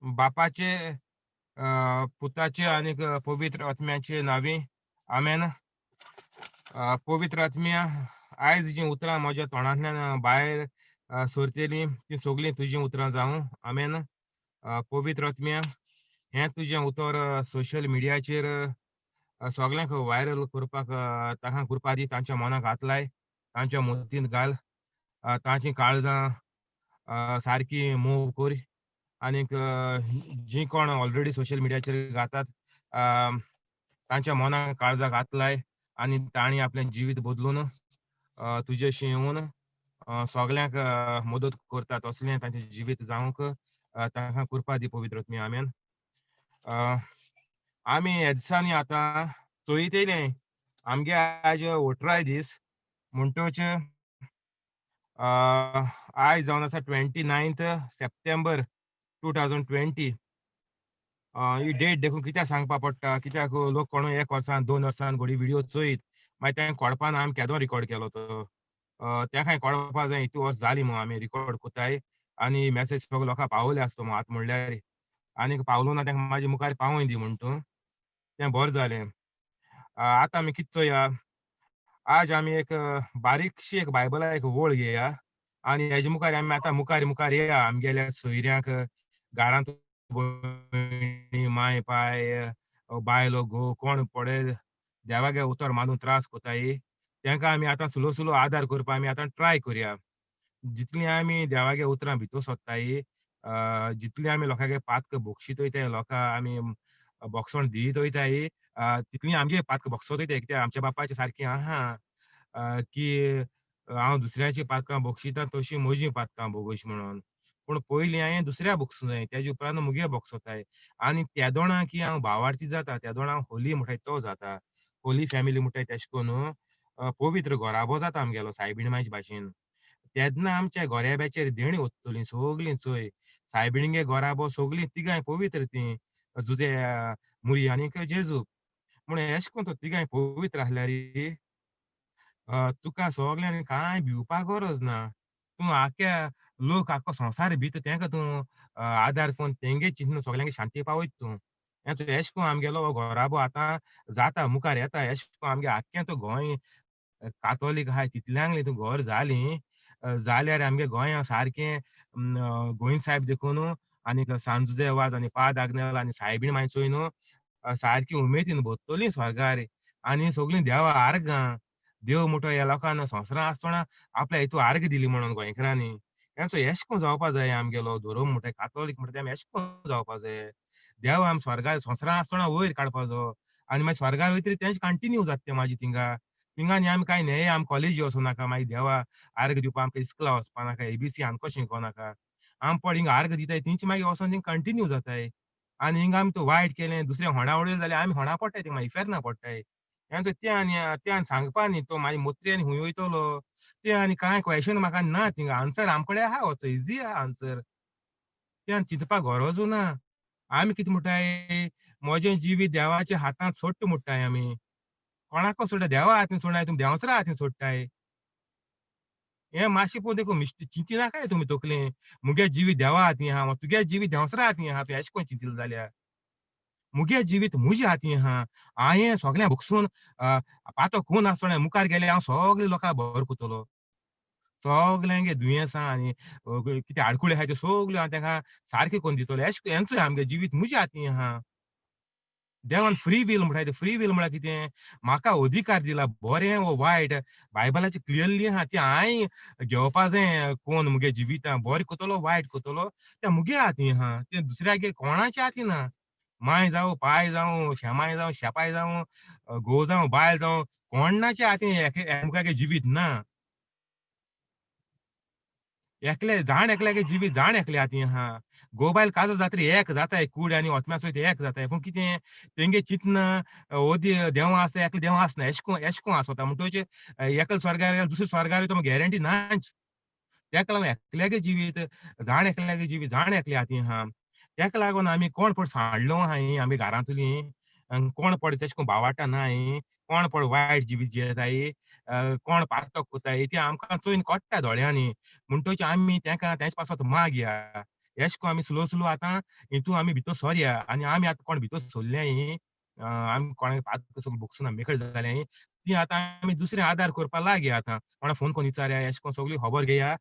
बापाचे पुताचे आणि पवित्र आत्म्याचे नावे आमेन. पवित्र आत्म्या आयज जी उतरां म्हज्या तोंडांतल्यान भायर सरतेली ती सगळीं तुजी उतरां जावं आमेन. पवित्र आत्म्या हें तुजें उतर सोशल मिडियाचेर सगळ्यांक व्हायरल करपाक तांकां कृपा दी, तांच्या मनाक हात लाय, तांच्या मतींत घाल, तांचीं काळजां सारकी मोव कर. आनीक जीं कोण ऑलरेडी सोशल मिडियाचेर घातात तांच्या मनाक काळजाक हात लाय आनी तांणी आपलें जिवीत बदलून तुजेशी येवन सगल्यांक मदत करता तसलें तांचें जिवीत जावंक तांकां कृपा दी पवित्र आत्म्या आमेन. आमी ह्या दिसांनी आतां चोयितले आमगे आज वोटराय दीस म्हणटच आयज जावन आसा 29th सप्टेंबर 2020. ही डेट देखून कित्याक सांगपा पडटा कित्याक लोक कोणूय 1 वर्सान 2 वर्सान घोडी व्हिडिओ चोयत मागीर तें कळपा ना आमी केदो रिकॉर्ड केलो तो. तेंकाय कळपा जाय इतू वर्स जालीं म्हणून आमी रिकॉर्ड कोत्ताय आनी मॅसेज सगळ्या लोकांक पावोले आसता म्हणून आतां म्हणल्यार आनीक पावलो ना तेंकां म्हाजे मुखार पावोय दी म्हूण तूं. तें बरें जालें. आतां आमी कितें चोया, आज आमी एक बारीकशी एक बायबला एक वळ घेया आनी हेजे मुखार आमी आतां मुखार मुखार येया आमगेल्या सोयऱ्यांक, घरांत भयणी, माय पाय, बायलो घोव कोण पडे देवागे उतर मानून त्रास कोत्ताय तेंकां आमी आतां स्लो स्लो आदार करपा आमी आतां ट्राय करया. जितलीं आमी देवागे उतरां भितर सोदताय जितलीं आमी लोकांगे पातक बोगशीत वयताय लोकां आमी बोगसोण दीत वयताय तितलीं आमगे पातक बोगसोत वयताय कित्याक आमच्या बापाचें सारकें आहा की हांव दुसऱ्याचीं पातकां बोगशितां तशीं म्हजीं पातकां बोगोश म्हणोन. पूण पयलीं हांयें दुसऱ्या बोगसूं जाय तेजे उपरांत मुगे बोगसोताय आनी त्या दोणां की हांव भावार्थी जाता त्या दोणां होली म्हणटाय तो जाता. होली फॅमिली म्हणटाय तेशें कोन्न पवित्र घोराबो जाता आमगेलो सायबीण मांयचे भाशेन. तेन्ना आमच्या गोऱ्याब्याचेर देणी ओंत्तलीं सोगलीं चोय. सायबिणीगे घोराबो सोगलीं तिगाय पवित्र तीं जुजे मुरी आनीक जेजू. म्हूण एशें कोन्न तो तिगाय पवित्र आसल्यार तुका सोगल्यांनी कांय भिवपा गरज ना. तूं आख्या लोक आख्खो संवसार भिता तेंका तूं आदार कोन्न तेंगे चिंतून सोगल्यांगे शांती पावयता तूं. एशें कोन्न आमगेलो हो घोराबो आतां जाता मुखार येता एशें कोन्न आमगे आख्खें तो गोंय कातोलीक आहाय तितल्यांक लेगीत घर जालीं जाल्यार आमगे गोंया सारकें गोंय साहेब देखून आनीक सांजुजे वाज आनी पाद आग्नेल आनी सायबीण मांय चोय न्हू सारकीं उमेदीन भोत्तलीं स्वर्गार आनी सगलीं देवा आर्गां. देव म्हणटो ह्या लोकांन संवसारां आसतना आपल्या हितू आर्ग दिली म्हणोन गोंयकारांनी. हेंचो एशें कोन्न जावपा जाय आमगेलो धोरम म्हणटाय कातोलीक म्हणटा ते आमी एशें कोन्न जावपा जाय. देव आमी स्वर्गार संवसारां आसतना वयर काडपाचो आनी मागीर स्वर्गार वयतरी तेंच कंटिन्यू जाता तें म्हाजें थिंगां. थिंगां न्ही आमी कांय न्हय आमी कॉलेजी वचूं नाका मागीर देवा आर्ग दिवपा आमकां इस्कुला वचपा नाका एबीसी आमको शिको नाका. आमी पड हिंगा आर्ग दिताय तिंच मागीर वोसोन थिंग कंटिन्यू जाताय. आनी हिंगा आमी तो वायट केलें दुसऱ्या होंडा उडयलें जाल्यार आमी होंडा पडटाय थिंगा मागीर इफेर्ना पडटाय. हेंचो तें आनी सांगपा न्ही तो म्हाजे मोत्री आनी खूंय वयतलो. तें आनी कांय क्वेशन म्हाका ना थिंगां आन्सर आमचे कडेन आहा होचो इजी आहा आन्सर. तें चिंतपा गरजू ना. आमी कितें म्हणटाय म्हजें जिवीत देवाच्या हातांत सोडटा म्हणटाय आमी. कोणाको सोडटा देवा हातीन सोडनाय तुमी देंवसरा हातीन सोडटाय. हें मातशें पळोवन देखून चिंती नाकाय तुमी तकलेन. मुगे जिवीत देवा हातीन आहा तुगे जिवीत देंवसरा हातीन आहा तूं एशें कोन्न चिंतिल जाल्यार. मुगे जिवीत मुज्या हातीन आहा. हांयें सोगल्यांक भोगसून पातो खून आसतना मुखार गेल्यार हांव सोगल्या लोकांक बर कोत्तलो. सोगल्यांगे दुयेंसां आनी कितें आडकुळे आहाय त्यो सोगल्यो हांव तेंकां सारक्यो कोन्न दितलो. हेंचो आमगे जिवीत मुज्या हातीन आहा. देवान फ्री वील म्हणटाय तें फ्री वील म्हळ्यार कितें? म्हाका अधिकार दिला बरें वो वायट बायबलाचेर क्लियरली आहा ती हांय घेवपा जाय कोन्न मुगे जिवितां बरें कोत्तलो वायट कोत्तलो तें मुगे हातीन आहा. तें दुसऱ्यागे कोणाच्या हातीन ना. मांय जावं, पाय जावं, शेमाय जावं, शेपाय जावं, घोव जावं, बायल जावं कोणाच्या हातीन एकागे जिवीत ना. एकल्यागे जिवीत जाण एकल्या हातीन आहा. घोव बायल काजो जातरी एक जाताय कूड आनी ओतम्या सयत एक जाताय. पूण कितें तेंगे चिंतना ओदी देंव आसता एकलो देंव आसना एशें कोन्न आसोता म्हणटच एकलो स्वर्गार गेल्यार दुसरो स्वर्गार वयता म्हूण गॅरंटी नाच. तेका लागून एकल्यागे जिवीत जाण एकल्या हातीन आहा. तेका लागून आमी कोण पड सांडलो आहाय आमी घरांतलीं कोण पड तेशें कोन्न भावार्था नाय. कोण पड वायट जिवीत जियेताय. कोण पातक कोताय तें आमकां चोयन कोडटा दोळ्यांनी. म्हणटच आमी तेंका तेंच पासत मागया. एशे कोन्न आमी स्लो स्लो आतां हितू आमी भितर सरया आनी आमी आतां कोण भितर सरल्याय आमी कोणाक आतां सगळें बोगसून मेकळे जाल्याय ती आतां आमी दुसरे आदार करपा लागया आतां. कोणा फोन कोन्न विचारया एशे कोन्न सगळी खबर घेया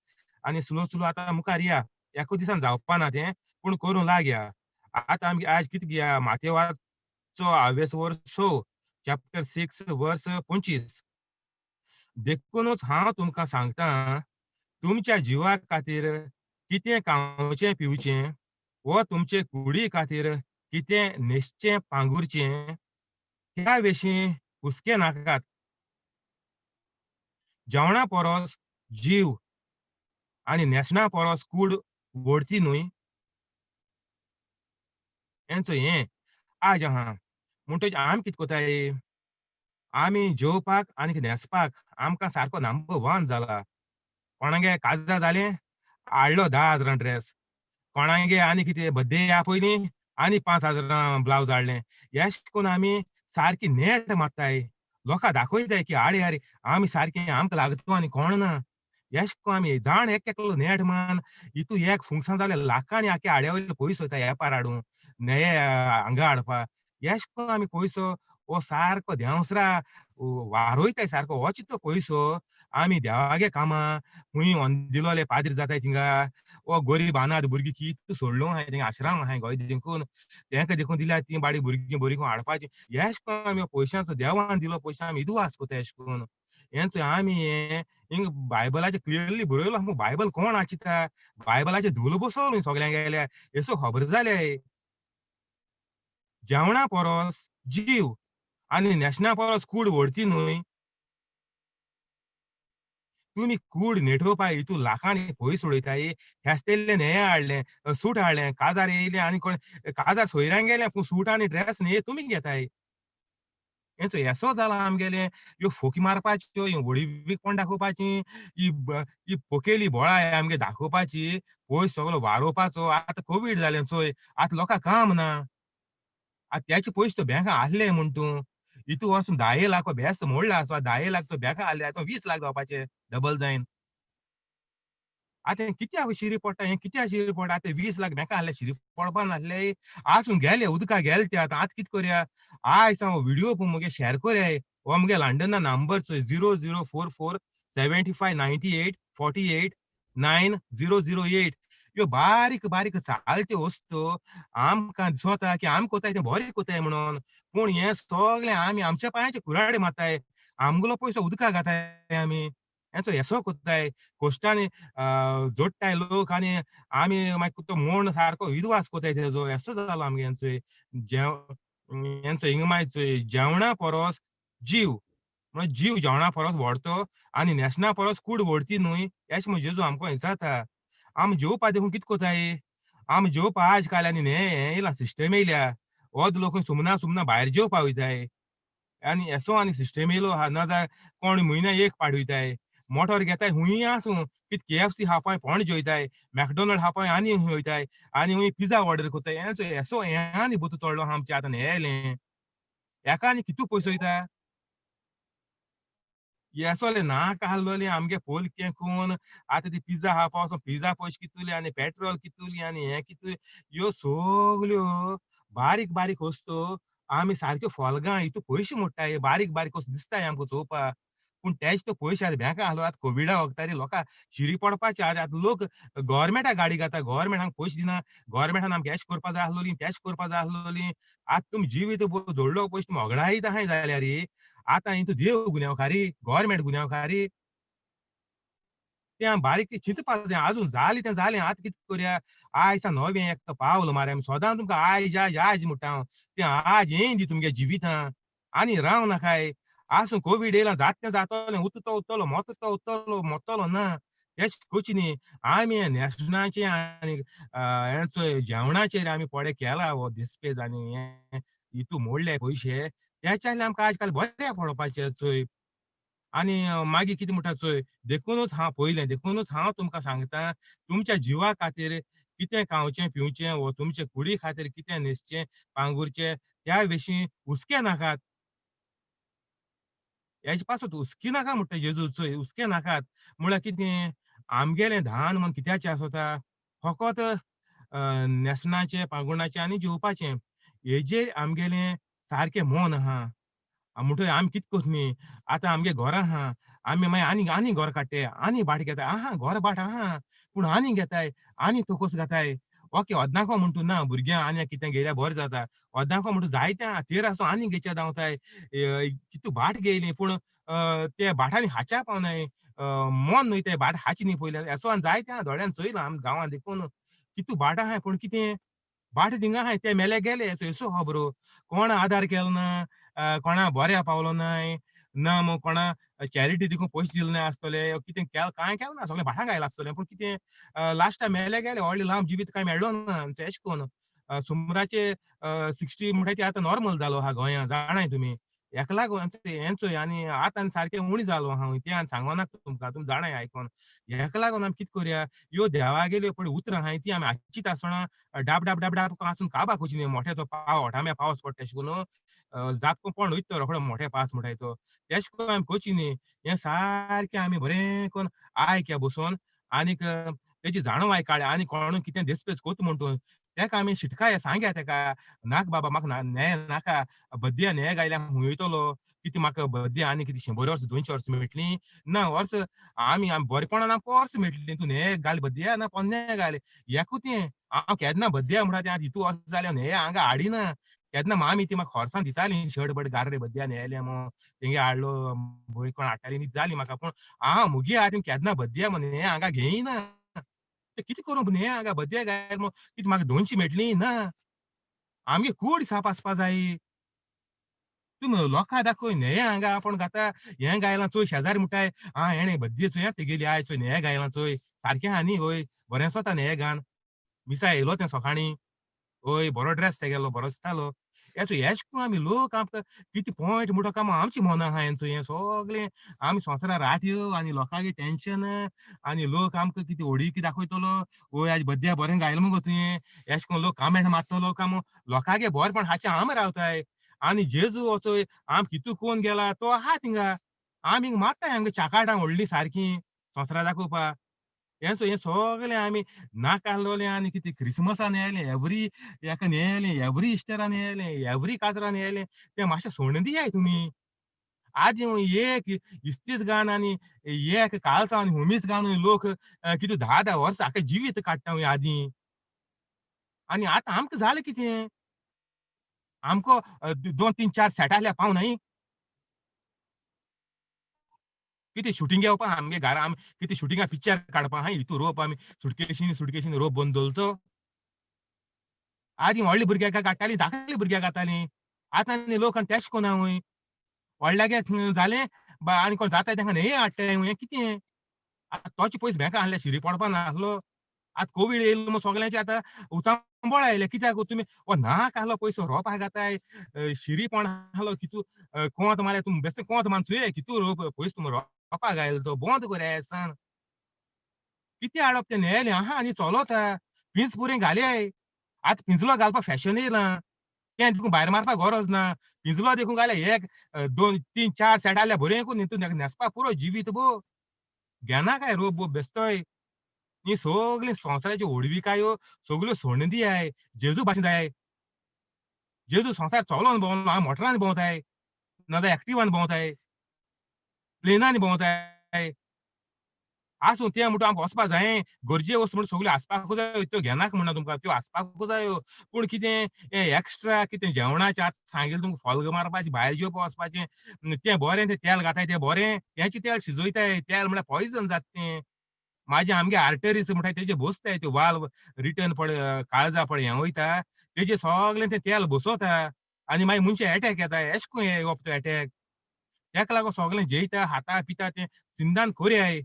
आनी स्लो स्लो आतां मुखार या. एका दिसान जावपा ना तें, पूण करूं लागया. आतां आमी आयज कितें घेया माथेवाडचो 20 वर्स 6 चॅप्टर 6 वर्स 25 देखूनच हांव तुमकां सांगतां, तुमच्या जिवा खातीर कितें खावचें पिवचें व तुमचे कुडी खातीर कितें न्हेसचें पांगुरचें, त्या विशीं हुस्के नाकात. जेवणा परोस जीव आनी न्हेसणा परोस कूड व्हडची न्हय. हेंचो हें आज आहा. म्हणटकीच आमी कितें कोताय, आमी जेवपाक आनी न्हेसपाक आमकां सारको नंबर 1 जाला. कोणागे काजार जालें, हाडलो 10,000 ड्रेस. कोणागे आनी कितें बर्थडे या पयलीं आनी 5,000 ब्लाउज हाडलें. अशें करून आमी सारकी नेट मारताय. लोकां दाखयताय की आरे, आरे आमी सारके आमकां लागता आनी कोण ना. अशें करून आमी जाण एकलो नेट मान हितू एक फंक्शन जाल्यार लाखांनी आख्या आड्यावयले पयसो वयता एपार हाडूंक, नेये हांगा हाडपाक. अशें करून आमी पयसो हो सारको देंवसरा वारोयताय सारको. हो चित्त पयसो आमी देवागे कामां खूंय दिलोले पाद्री जाताय थिंगा ओ गरीब अनाथ भुरगीं कितू सोडलो हांवें थिंगा आश्रम आहाय गोंय देखून तेंका देखून दिल्यार तीं बारीक भुरगीं बरीं करून हाडपाचीं. अशें करून आमी पयशांचो देवान दिलो पयशो आमी इदवास कोताय अशें करून. हेंच आमी हें हिंग बायबलाचेर क्लियरली बरयलो आहा बायबल कोण वाचिता? बायबलाचेर धुलो बसोवलो सगल्यांगेल्या. हेचो खबर जाल्याय. जेवणा परोस जीव आनी न्हेसणा परस कूड व्हडची न्हय. तुमी कूड नेटोवपा हितू लाखांनी पयस उडयताय. फेस्तेल्ले न्हेये हाडले, सूट हाडले, काजार येयले आनी कोण काजार सोयऱ्यांक गेले पूण सूट आनी ड्रेस न्हेये तुमी घेताय. हेचो हेसो जाला आमगेले ह्यो फोकी मारपाच्यो, ह्यो व्हडी विकपण दाखोवपाचीं, ही पोकेली बोळाय आमगे दाखोवपाची, पयस सगलो वारोवपाचो. आतां कोवीड जालें चोय, आतां लोकांक काम ना. आतां त्याचे पयशे तो बँका आहले म्हूण तूं. हितू वोसोन 10 लाख बेस्त मोडला आसता. 10 लाख तो बँका आहले आतां 20 लाख जावपाचे डबल जायन. आतां हें कित्याक शिरी पडटा, हें कित्याक शिरी पडटा? आतां 20 लाख बेंका आहले शिरी पडपा नासले. आसून गेले उदका गेले ते आतां कितें करया? आयज हांव व्हिडिओ मुगे शेअर करया. हो मुगे लंडनना नंबर चोय 0044 75 98 48 9008 ह्यो बारीक बारीक चालत्यो वस्तू आमकां दिसोता की आमी कोताय तें बरें कोताय म्हणोन. पूण हें सगलें आमी आमच्या पांयाचे कुराडे मारताय. आमगेलो पयसो उदकाक घाताय आमी. हेचो हेसो कोत्ताय. कोश्टांनी जोडटाय लोक आनी आमी मागीर तो मोड सारको विदवास कोताय तेजो. हेसो जालो आमगे हेंचोय. हेंचो हिंग माय चोय जेवणा परोस जीव. म्हण जीव जेवणा परस व्हडतो आनी न्हेसणा परस कूड व्हडची न्हय. अशें म्हण जेजू आमकां हिंचाता. आमी जेवपा देखून कितें कोताय? आमी जेवपा आज काल आनी हें येयलां सिस्टम येयल्या. अर्द लोक सुमना सुमना भायर जेवपा वयताय. आनी एसो आनी सिस्टम येयलो आहा नाजाल्यार कोण म्हयन्याक एक पाडयताय. मोटोर घेताय हुंयी आसूं कितें KFC खावपाक फोंड जेवताय, मॅकडॉनल्ड खावपाक आनी हूंय वयताय आनी हूंय पिझ्झा ऑर्डर कोत्ताय. हेचो एसो हें आनी भूत चडलो आहा आमचें आतां हें हेका आनी कितू पयसो वयता? येसोले नाक आहलोले आमगे पोलकें कोन्न आतां ती पिझ्झा खावपा वोसोन पिझ्झा पयशे कितुले आनी पेट्रोल कितुली आनी हें कितुले ह्यो सगल्यो बारीक बारीक वस्तू आमी सारक्यो फॉल्गां हितू पयशे मोडटाय. बारीक बारीक वस्तू दिसताय आमकां चोवपा. पूण तेच तो पयशे आतां बँका आहलो आतां कोविडा वखदारी लोकां शिरी पडपाचे आतां लोक गव्हर्नमेंटाक गाडी घाता. गव्हर्नमेंट हांगा पयशे दिना. गव्हर्नमेंटान आमकां हेश करपा जाय आहलोलीं, तेश करपा जाय आहलोलीं. आतां तुमी जिवीत जोडलो पयशे तुमी होगडायता आहाय जाल्यार आतां हितू देव गुन्यांवकारी, गव्हर्नमेंट गुन्यांवकारी. तें बारीक चिंतपा जाय. आजून जालें तें जालें. आतां कितें करया? आयज सा नवें एक पावल मरे. आमी सोदां तुमकां आयज, आयज, आयज म्हणटा हांव. तें आज येय दी तुमगे जिवितां. आनी रावं नाकाय. आसून कोवीड येयला जात तें जातोलें, उरता उरतलो, मोतो तो उरतलो, मोडटलो ना. तेश कोची न्ही. आमी हें न्हेसणाचें आनी हेंचो जेवणाचेर आमी पडे केला हो दिसपेज आनी हें हितू मोडले पयशे. तेच्यानी आमकां आज काल बऱ्या पडपाचें चोय. आनी मागीर कितें म्हणटा चोय, देखूनच हांव पयलें देखूनच हांव तुमकां सांगतां, तुमच्या जिवा खातीर कितें खावचें पिवचें वो तुमचे कुडी खातीर कितें न्हेसचें, पांगुरचें त्या विशीं हुस्के नाकात. हेजे पासून हुस्की नाका म्हणटा जेजू चोय, हुस्के नाकात. म्हळ्यार कितें, आमगेलें धान म्हण कित्याचें आसोता, फकत न्हेसणाचें, पांगुणाचें आनी जेवपाचें. हेजेर आमगेलें सारकें मोन आहा. म्हणटकीर आमी कितें कोतलीं, आतां आमगे घोर आहा, आमी मागीर आनी घोर काडटाय, आनी भाट घेताय. आहा घोर भाट आहा, पूण आनी घेताय, आनी तोकोस घाताय. ओके ओद्दांको म्हणटा ना भुरग्यां आनी कितें घेयल्यार बरें जाता. ओद्दांको म्हणटा जायते आहा, तेर आसून आनी घेचे धांवताय. कितू भाट घेयलीं पूण ते भाटांनी हाच्या पावनाय. मोन न्हय ते भाट हाचे न्हय पयले. एसो जायते आहा दोळ्यान चोयलां आमी गांवांत देखून. कितू भाट आहाय पूण कितें भाट थिंगा आहाय ते मेले गेले चयसो खबरो. कोण आदार केलो ना, कोणा बोऱ्या पावलो नाय, ना मग कोणा चॅरिटी देखून पयशे दिले नाय आसतले, कितें कांय केलें ना, सगळें भाटां घायला आसतलें. पूण कितें लास्टाक मेले गेले. व्हडले लांब जिवीत कांय मेळ्ळो ना आमचें अशें कोन्न. सुमराचे 60 म्हणटा ते आतां नॉर्मल जालो आहा गोंयांत जाणाय तुमी. हेका लागून हें चोय आनी आतां आनी सारकें उणी जालो आहा हांव तें आनी सांगो नाका तुमकां, तुमी जाणाय आयकोन. हेका लागून आमी कितें कोरया, ह्यो देवागेल्यो पळय उतरां आहाय ती आमी आच्चीत आसतना डाब, डाब, डाब, डाब आसून काबार करची न्ही. मोठे तो ओठाम्या पावस पडटा अशें करून जाप कोण वयता तो रोखडो मोठे पावस म्हणटाय तो. तेशें कोन्न आमी कोची न्ही. हें सारकें आमी बरें कोन्न आयक्या बसोन आनीक तेजी जाणवाय काडया आनी कोणूय कितें देसपेस कोत्ता म्हणटून तेका आमी शिटकाया सांगया तेका, नाका बाबा म्हाका न्हें नाका. बद्द्या न्हें गायल्यार हांव वयतलो. कितें म्हाका बद्द्या आनी कितें 100 वर्स 200 वर्स मेळटलीं. ना वर्स आमी बरेपणान आमकां वर्स मेळटलीं. तूं न्हें घाल बद्द्या ना पोन्नें घाल. हेकूत तें हांव केन्ना बद्द्या म्हणटा तें आतां इतू वर्स जालें हांव न्हें हांगा हाडिना. केन्ना मामी ती म्हाका खोर्सां दिताली शर्ट बर्ट घाल रे बद्द्या न्हेंल्या म्हूण. तेंगे हाडलो भंय कोण हाडटाली न्ही जाली म्हाका. पूण हांव मुगे आहा केन्ना बद्द्या म्हूण न्हें हांगा घेयना. तें कितें करूं न्हें हांगा बद्द्या घाल म्हूण कितें म्हाका 200 मेळटलीं? ना. आमगे कूड साप आसपा जायी. तुमी लोकां दाखय न्हें हांगा आपूण घाता. हें घायलां चोय शेजारी म्हणटाय, "आं हेणें बद्दी चोय आं तेगेली आयज चोय न्हें घायलां चोय. सारकें आहा न्ही वय. बरें दिसता न्हें घालन." मिसा येयलो तें सकाळीं. वय बरो ड्रेस तेगेलो बरो दिसतालो. हें चोय एशें कोन्न आमी लोक आमकां कितें पॉयंट म्हणटा काय आमचें मोन आहा हें चोय हें सोगलें आमी संवसारान राट्यो आनी लोकांगे टेन्शन आनी लोक आमकां कितें ओडीक दाखयतलो. वय आज बद्द्या बरें घायलां मुगो तुयें. एशें कोन्न लोक कामेंट मारतलो काय म्हूण लोकांगे बोरेपण हाचें आमी रावताय. आनी जेजू हो चोय आमी कितू कोन्न गेला तो आहा थिंगा. आमी हिंग मारताय हांगा चाकार्डां व्हडलीं सारकीं संवसारा दाखोवपाक. हें सोगलें आमी नाका आसलोलें आनी कितें क्रिस्मसाक न्हेयलें, हेका न्हेयलें, एवरी इस्टराक न्हेयलें, एवरी काजराक न्हेयलें. तें मातशें सोडून दियाय तुमी. आदी एक इस्तीद घालन आनी एक काळजां आनी हुमीस घालून लोक कितें 10-10 वर्सां आख्खें जिवीत काडटा वय आदीं. आनी आतां आमकां जालें कितें? आमकां 2-3-4 सेट आहल्यार पावनाय. कितें शुटिंग येवपा आहा आमगे घरा आमी कितें शुटिंगा पिक्चर काडपा आहा हितू रोप आमी सुटकेसीन रोप बांदून दवरचो. आदीं व्हडले भुरग्याक काडटालीं, धाकले भुरग्याक घातालीं. आतां न्ही लोक आनी तेशें कोना वय. व्हडल्यागे जालें आनी कोण जाताय तांकां न्हंये हाडटाय वय हें कितें? आतां तोच पयस बँका आहले शिरी पडपा नासलो. आतां कोवीड येयलो म्हूण सगल्यांचें आतां उचांबळ आयलें. कित्याक तुमी हो नाका आहलो पयसो रोंपाक घाताय. शिरी पण आहलो कितू कोंत मारल्यार तुमी बेश्टे कोंत मारून चुये कितू पयसो तुमी रोंपाक घायलो तो बंद कोरया येसान. कितें हाडप तें न्हेयलें आहा आनी चलोता. पिंज पुरे घालयाय. आतां पिंजलो घालपाक फॅशन येयलां. तें देखून भायर मारपाक गरज ना. पिंजलो देखून घाल्यार एक 2-3-4 सेट आहल्यार बरें करून हितून न्हेसपाक पुरो जिवीतभर. घेना काय रोप बोप बेश्टोय. ही सगळी संवसाराच्यो ओडविकायो सगल्यो सोडून दियाय. जेजू भाशेन जाय. जेजू संवसार चलोन भोंवलो, हांव मोटरान भोंवताय, नाजाल्यार एक्टिवान भोंवताय, प्लेनांनी भोंवताय. आसूं तें म्हणटा आमकां वचपा जाये. गरजे वस्तू म्हणटा सगल्यो आसपाकूच जायो. त्यो घेनाका म्हणना तुमकां, त्यो आसपाकूच जायो. पूण कितें हें एक्स्ट्रा कितें जेवणाचें आतां सांगिल्लें तुमकां फॉल्ग मारपाचें, भायर जेवपा वचपाचें, तें बरें तें तेल घाताय तें बरें, तेंचें तेल शिजयताय. तेल म्हळ्यार पॉयझन जाता तें. माझे आमगे आर्टरीज म्हणटाय तेजे बसताय त्यो वाल्व रिटर्न पळय काळजा पळय हें वयता, तेजेर सगळें तें तेल बसोता आनी मागीर मनशाक एटॅक येता. एशें कोन्न येवप तो एटॅक. तेका लागोन सगळें जेयता, खाता, पिता तें सिंधान कोरयाय.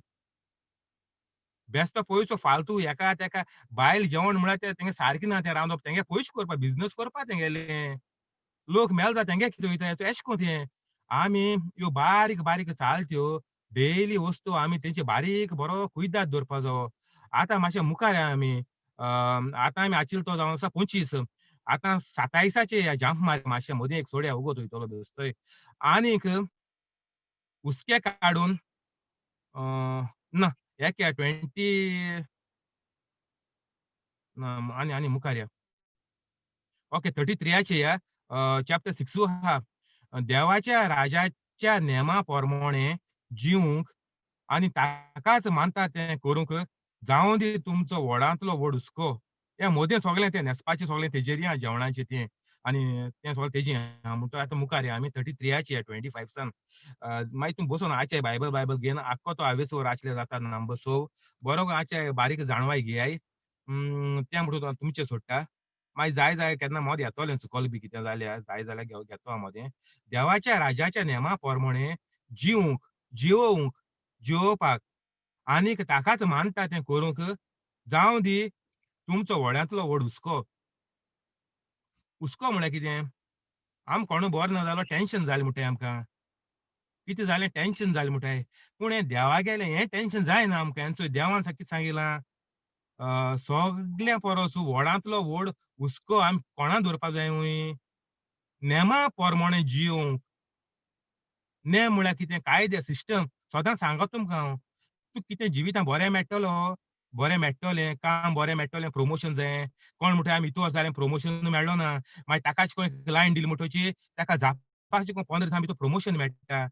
बेश्टो पयसो फालतू हेका तेका बायल जेवण म्हळ्यार तें तेंगे सारकें ना तें रांदप. तेंगे पयशे करपा बिझनस करपा तेंगेलें. लोक मेल जाल्यार तेंगे कितें वयता एशें कोन्न तें. आमी ह्यो बारीक बारीक चालत्यो डेली वस्तू आमी तेंचे बारीक बरो कुयदाद दवरपा जायो. आतां मातशें मुखार या आमी. आतां आमी आचिल्लो तो जावन आसा 25. आतां 27चे जंप मारया मातशें मदीं एक सोड्या वगत वयतलो बेश्टोय. आनीक उस्के काडून ना, हें 20 आनी मुखार या. ओके 33चे या चॅप्टर 6 आहा. देवाच्या राजाच्या नेमा जिवंक आनी ताकाच मानता तें करूंक जावं दी तुमचो व्हडांतलो व्हड हुस्को. हें मोदें सगळें तें न्हेसपाचें सगळें तेजेर या जेवणाचें तें आनी तें सगळें तेजें आहा. म्हणटच आतां मुखार या आमी 33चे या 25 सान. मागीर तुमी बसून आचे बायबल घेवन आख्खो तो हावेसूर वाचल्यार जाता नंबर 6 बरो आचे बारीक जाणवाय घेयाय. तें म्हणटून हांव तुमचेर सोडटा. मागीर जाय केन्ना मोद येतोलें चुकोल बी कितें जाल्यार जाय जाल्यार घेतो हांव मोदें. देवाच्या राजाच्या नेमा जिवंक, जिवोवंक, जिवोवपाक आनीक ताकाच मानता तें करूंक जावं दी तुमचो व्हड्यांतलो व्हड हुस्को. हुस्को म्हळ्यार कितें? आम कोणू बरो ना जालो टेन्शन जालें म्हणटाय आमकां. कितें जालें टेन्शन जालें म्हणटाय. पूण हें देवागेलें हें टेन्शन जायना आमकां. हेंचो देवान कितें सांगिलां सगल्या परस व्हडांतलो व्हड हुस्को आमी कोणा दवरपा जाय हुंय? नेमा जियोंक. नेम म्हळ्यार कितें? कायदे, सिस्टम. सदां सांगता तुमकां हांव. तूं कितें जिवितांत बरें मेळटलो, बरें मेळटलें, काम बरें मेळटलें, प्रमोशन जायें. कोण म्हणटा आमी हितू वच जाल्यार प्रमोशन मेळ्ळो ना. मागीर ताकाच खंय लायन दिली म्हणटोची ताका जापाचें 15 दिसां भितर प्रमोशन मेळटा.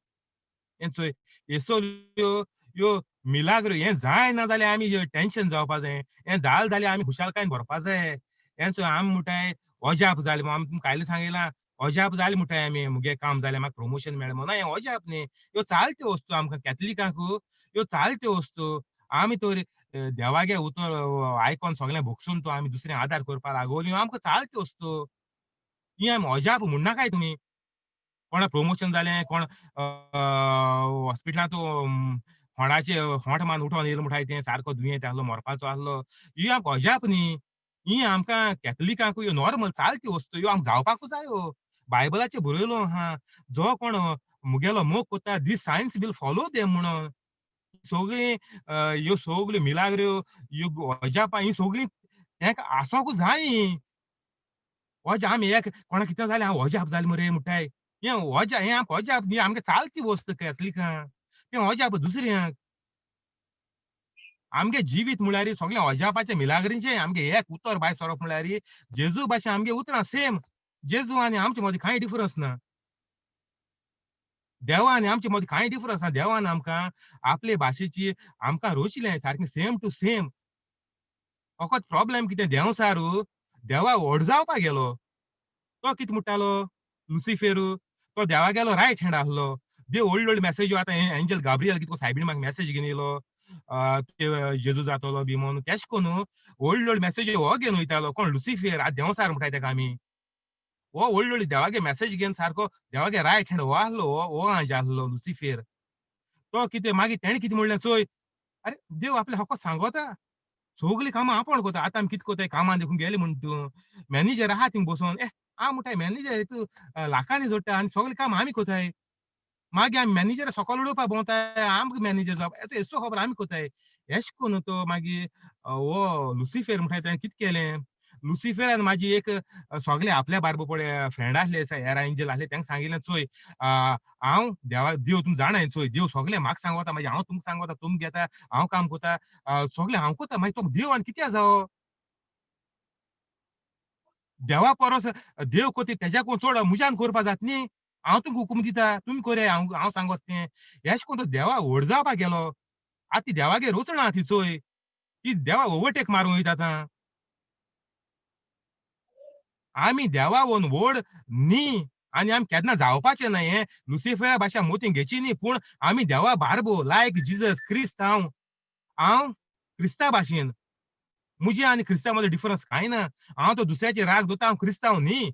हें चोय. ह्यो सगल्यो ह्यो मिलाग्रो हें जायना जाल्यार आमी टेन्शन जावपा जायें. हें जालें जाल्यार आमी खुशालकायेन भरपा जाय. हें चोय आमी म्हणटाय अजाप जालें हांव तुमकां कायलीं सांगिलां अजाप जालें म्हणटाय आमी मुगे काम जालें म्हाका प्रमोशन मेळ्ळें म्हणून. हें अजाप न्ही. ह्यो चालत्यो वस्तू आमकां कॅथलिकांक ह्यो चालत्यो वस्तू. आमी तर देवागे उतर आयकोन सगलें भोगसून तो आमी दुसऱ्यांक आदार करपा लागोवन ह्यो आमकां चालत्यो वस्तू. ही आमी अजाप म्हणनाकाय तुमी. कोणा प्रमोशन जालें, कोण हॉस्पिटलांत होंठ मान उठोन येयलो म्हणटाय तें सारको दुयेंत आहलो, मरपाचो आहलो. ही आमकां अजाप न्ही. ही आमकां कॅथलिकांक ह्यो नॉर्मल चालत्यो वस्तू. ह्यो आमकां जावपाकू जायो. बायबलाचेर बरयलो आहा. जो कोण मुगेलो मोग कोत्ता दीस सायन्स विल फॉलो देम म्हणोन. सगळीं ह्यो सगल्यो मिलाग्र्यो, ह्यो अजापां ही सगळीं हेंका आसोंकू जाय ही. आमी एक कोणाक कितें जालें हांव अजाप जालें मरे म्हणटाय. हें आमकां अजाप न्ही आमगे चालती वस्त कॅथलिकांक. तें अजाप दुसऱ्यांक. आमगे जिवीत म्हळ्यार सगळें अजापाचें मिलाग्रीचें आमगे एक उतर भायर सरप म्हळ्यार जेजू भाशेन आमगे उतरां सेम. जेजू आनी आमचे मदीं कांय डिफरन्स ना. देवा आनी आमचे मदीं कांय डिफरन्स ना. देवान आमकां आपले भाशेची आमकां रोचलें सारकें सेम टू सेम. फकत प्रॉब्लेम कितें देंवसारू देवा व्हड जावपा गेलो. तो कितें म्हणटालो लुसिफेरू तो देवागेलो रायट हँड आहलो. देव व्हडली व्हडली मेसेज्यो आतां एंजल गाब्रियल कितें सायबीण म्हाका मेसेज घेवन येयलो. जेजू जातलो बी म्हणून तेश कोन्न व्हडली व्हडली मेसेज्यो हो घेवन वयतालो. कोण लुसिफर आतां देंवसार म्हणटाय तेका आमी. हो व्हडली व्हडली देवागे मेसेज घेवन सारको देवागे रायट हँड हो आहलो हो आंज आहलो लुसिफर. तो कितें मागीर तेणें कितें म्हणलें चोय अरे देव आपल्या फकत सांगोता. सगलीं कामां आपूण कोता. आतां आमी कितें कोताय कामां देखून गेले म्हण तूं. मॅनेजर आहा थिंग बसोन. हांव म्हणटाय मॅनेजर तूं लाखांनी जोडटा आनी सगलीं कामां आमी कोताय. मागीर आमी मॅनेजरा सकयल उडोवपा भोंवताय. आमकां मॅनेजर जावपा हेचो एसो खबर आमी कोताय. एश कोन्न तो मागीर हो लुसिफर म्हणटाय तेणें कितें केलें लुसिफरान म्हाजी एक सगळे आपल्या बारबर पळय फ्रेंड आहले एरा एंजल आहले तांकां सांगिल्लें चोय हांव देव तुमी जाणाय चोय देव सगळें म्हाका सांगोता मागीर हांव तुमकां सांगोता तुमी घेता हांव काम कोता सगळें हांव कोता मागीर तो देव आनी कित्याक जावो देवा परस देव कोती तेज्याकून चड मुजान करपा जाता न्ही हांव तुमकां हुकूम दिता तुमी कोराय हांव सांगोत तें हेश कोन्न तो देवा व्हड जावपा गेलो आतां ती देवागेर वचना ती चोय ती देवा ओवरटेक मारूं वयता आतां आमी देवा व्हरून व्हड न्ही आनी आमी केन्ना जावपाचे न्हय हें लुसिफरा भाशा मोतीन घेवची न्ही पूण आमी देवा बारबो लायक जिजस क्रिस्त हांव क्रिस्ता भाशेन मुजे आनी क्रिस्ताव मदीं डिफरन्स कांय ना हांव तो दुसऱ्याचेर राग धरता हांव क्रिस्तांव न्ही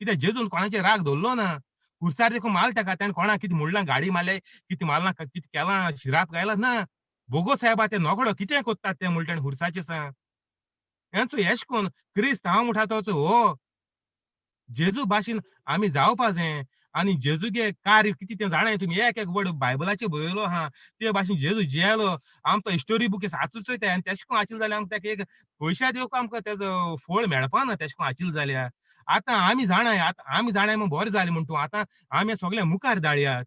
कित्याक जेजून कोणाचेर राग धरलो ना खुर्सार देखून मारलो ताका ताणें कोणाक कितें म्हणलां गाडी मारले कितें मारलां कितें केलां शिराप घायला ना भोगो सायबा ते नोकडो कितें कोत्तात तें म्हणलें ताणें खुर्साचेर सांग हेंचो एश कोन्न क्रिस्त हांव म्हणटा तोच हो जेजू भाशेन आमी जावपा जाय आनी जेजूगे कार्य कितें तें जाणाय तुमी एक एक वर्ड बायबलाचेर बरयलो आहा ते भाशेन जेजू जियेलो आमी तो हिस्टोरी बुकीस वाचूच वयताय आनी तेशें कोन्न वाचिल्लें जाल्यार आमकां तेका एक पयशे दिवंक आमकां तेजो फळ मेळपा ना तेशें कोन्न वाचिल्लें जाल्यार आतां आमी जाणाय म्हूण बरें जालें म्हूण तूं आतां आमी हें सगळें मुखार धाडयात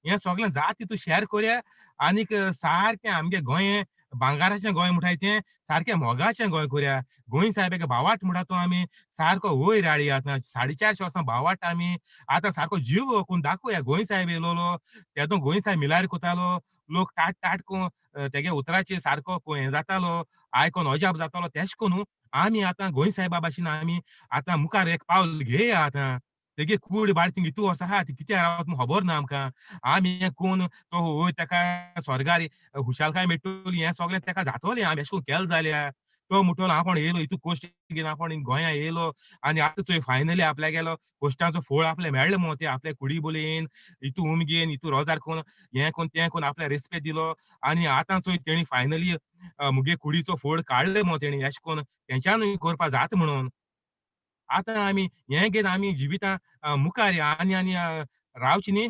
हें सगळें जाता तितू शेअर कोरया आनीक सारकें आमगे गोंयें भांगाराचें गोंय म्हणटाय तें सारकें मोगाचें गोंय करुया. गोंय साहेबाक भावार्थ म्हणटा तो आमी सारको वयर हाडया. आतां 450 वर्सां भावार्थ आमी आतां सारको जीव ओकून दाखोवया. गोंय साहेब येयलोलो, तेदो गोंय साहेब मिलार कोतालो. लोक टाट टाट कोन्न तेगे उतराचेर सारको हें जातालो, आयकोन अजाप जातालो. तेशें कोन्नू आमी आतां गोंय साहेबा भाशेन आमी आतां मुखार एक पावल घेया आतां. तेगे कूड बाळ थिंग इतू वर्सां आहा ती कित्याक रावता तें खबर ना आमकां. आमी हें कोन्न तो वयर तेका स्वर्गार खुशालकाय मेट्टली हें सगळें तेका जातोलें आमी अशें करून केलें जाल्यार. तो म्हणटलो हांव कोण येयलो हितू कश्ट घेवन हांव कोण गोंया येयलो आनी आतां थंय फायनली आपल्यागेलो कश्टांचो फळ आपल्याक मेळ्ळो मगो ते आपल्या कुडी बोलयेन, हितू उमगेन, हितू रोजार कोन्न, हें कोन्न, तें कोन्न आपल्याक रेस्पेद दिलो आनी आतां चोय तेणी फायनली मुगे कुडीचो फळ काडलो मगो तेणी अशें कोन्न तेंच्यांनूय करपा जाता म्हणून. आतां आमी हें घेवन आमी जिवितां मुखार या आनी रावचें न्ही.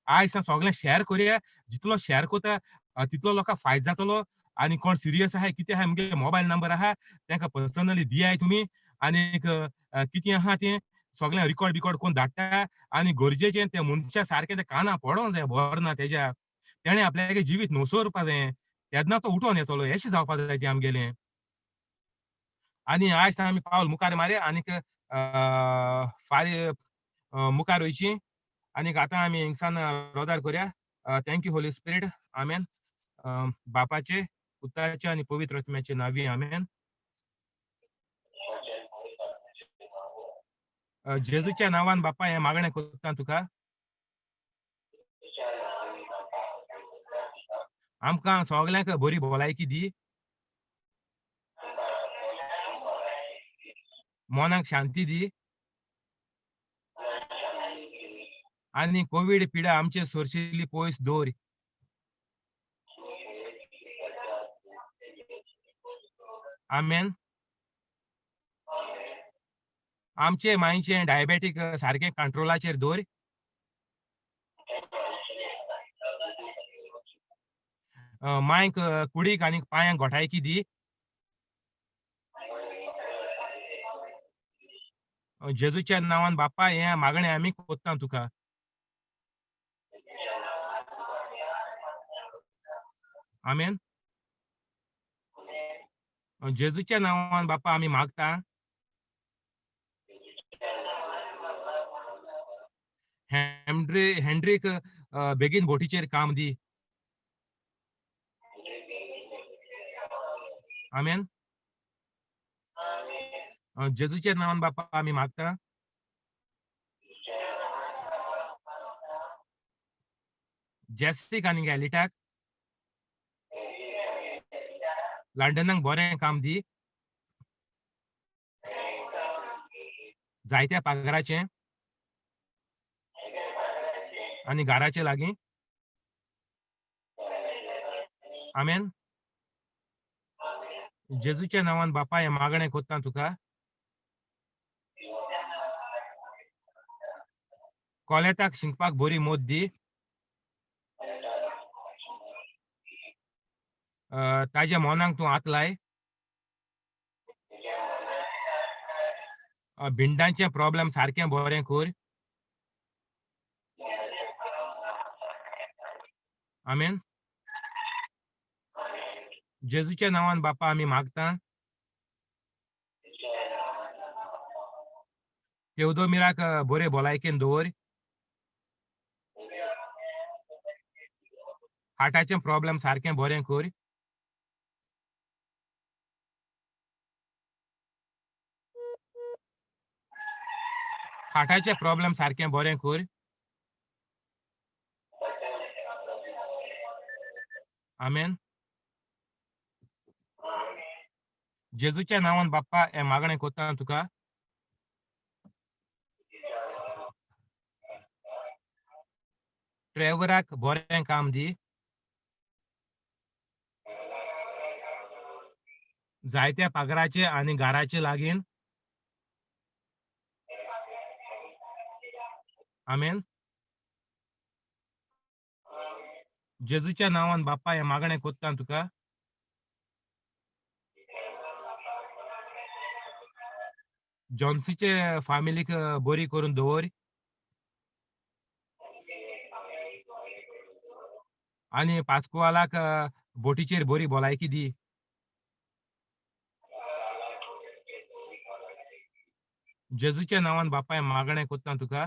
आयज सावन सगळें शेअर करुया. जितलो शेअर कोता तितलो लोकांक फायदो जातलो आनी कोण सिरियस आहाय, कितें आहाय मुगे मोबायल नंबर आहा तेंका पर्सनली दियाय तुमी आनीक कितें आहा तें सगळें रिकॉर्ड बिकॉर्ड कोन्न धाडटा आनी गरजेचें तें मनशा सारकें तें काना पडों जाय भर ना तेज्या. तेणें आपल्यागे जिवीत नुसोरपा जायें. तेदना तो उठोन येतलो अशें जावपा जाय तें आमगेलें. आनी आयज सावन आमी पावल मुखार मारया आनीक फाल्यां मुखार वयचीं आनीक आतां आमी हिंगसान रोजार करया. Thank you holy spirit. Amen. बापाचे, पुताचे आणि पवित्र आत्म्याचे नावी आमेन. जेजूच्या नावान बाप्पा हें मागणें कोत्ता तुका. आमकां सगल्यांक बरी भलायकी दी. मोनाक शांती दी. आनी कोवीड पिडा आमचे सोरशिल्ली पयस दवर. आमेन. आमचे मायेचें डायबेटीक सारकें कंट्रोलाचेर दवर. मांयक कुडीक आनी पांयांक घोटायकी दी. जेजूच्या नांवान बाप्पा हें मागणें आमी कोत्ता तुका. आमेन. जेजूच्या नांवान बाप्पा आमी मागता. हेन्ड्रीक बेगीन बोटीचेर काम दी. आमेन. जेजूच्या नांवान बाप्पा आमी मागता. जेसीक आनी गॅलिटाक लंडनाक बरें काम दी. जायत्या पागराचें आनी घराचे लागीं. आमेन. जेजूच्या नांवान बाप्पा हें मागणें कोत्ता तुका. कोलेताक शिंकपाक बरी मोद दी. ताज्या मोनाक तूं हात लाय. भिंडांचें प्रॉब्लेम सारकें बरें कर. आमेन. जेजूच्या नांवान बाप्पा आमी मागता. तेवदोमिराक बरे भलायकेन दवर. हार्टाचें प्रॉब्लेम सारकें बरें कर. हार्टाचें प्रॉब्लेम सारकें बरें कर. आमेन. जेजूच्या नांवान बाप्पा हें मागणें कोत्ता तुका. ट्रेवराक बरें काम दी. जायत्या पागराचे आनी घराचे लागीं. आमेन. जेजूच्या नांवान बाप्पा हें मागणें कोत्ता तुका. जॉन्सीचे फामिलीक बरी करून दवर. आनी पास्कुवालाक बोटीचेर बरी भलायकी दी. जेजूच्या नांवान बापाय मागणें कोत्ता तुका.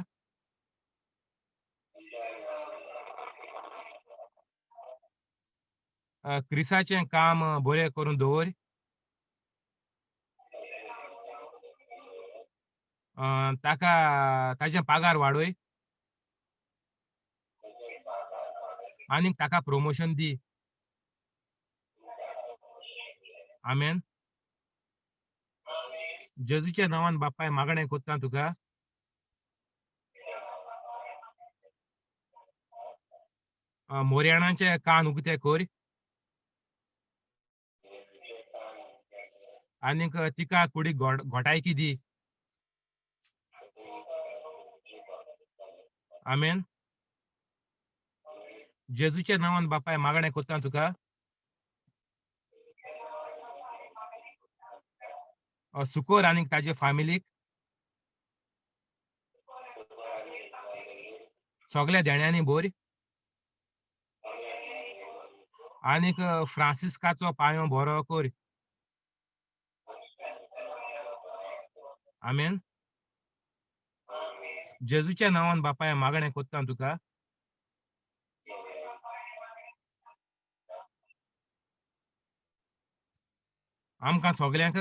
क्रिसाचें काम बरें करून दवर. ताका ताजें पागार वाडोय आनीक ताका प्रमोशन दी. आमेन. जेजूच्या नांवान बापाय मागणें कोत्ता तुका. मोरयाणाचे कान उगते कोर आनीक तिका कुडीक घोटायकी दी. आमेन. जेजूच्या नांवान बापाय मागणें कोत्ता तुका. सुकोर आनीक ताजे फामिलीक सगल्या देण्यांनी बोर आनीक फ्रांसिस्काचो पांयो बरो कोर. आमेन. जेजूच्या नांवान बापाय मागणें कोत्ता तुका. आमकां सगल्यांक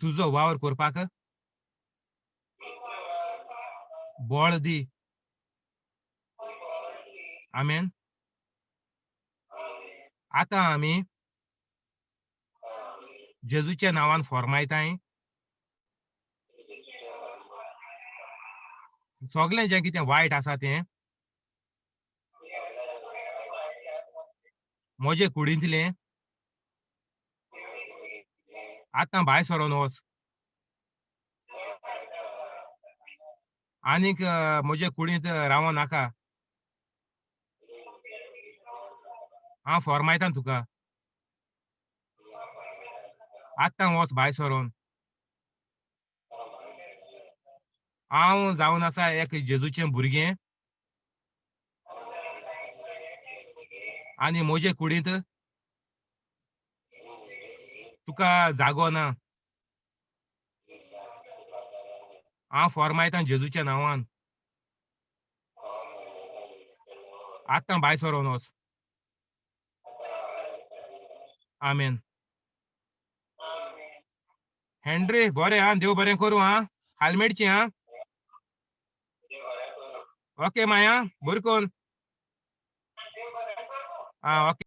तुजो वावर कोरपाक बळ दी. आमेन. आतां आमी जेजूच्या नांवान फॉर्मायताय सगलें जें कितें वायट आसा तें म्हजे कुडींतलें आतां भायर सरोन वच आनीक म्हजे कुडींत रावो नाका. हांव फॉर्मायतां तुका. आतां वच भायर सरोन. हांव जावन आसा एक जेजूचें भुरगें आनी म्हजे कुडींत तुका जागो ना. हांव फॉर्मायतां जेजूच्या नांवान. आतां भायर सरोन वच. आमेन. हेनरी बरें आं. देव बरें करूं आं. हाल मेळची आं. ओके माया बरें कोर. आं ओके.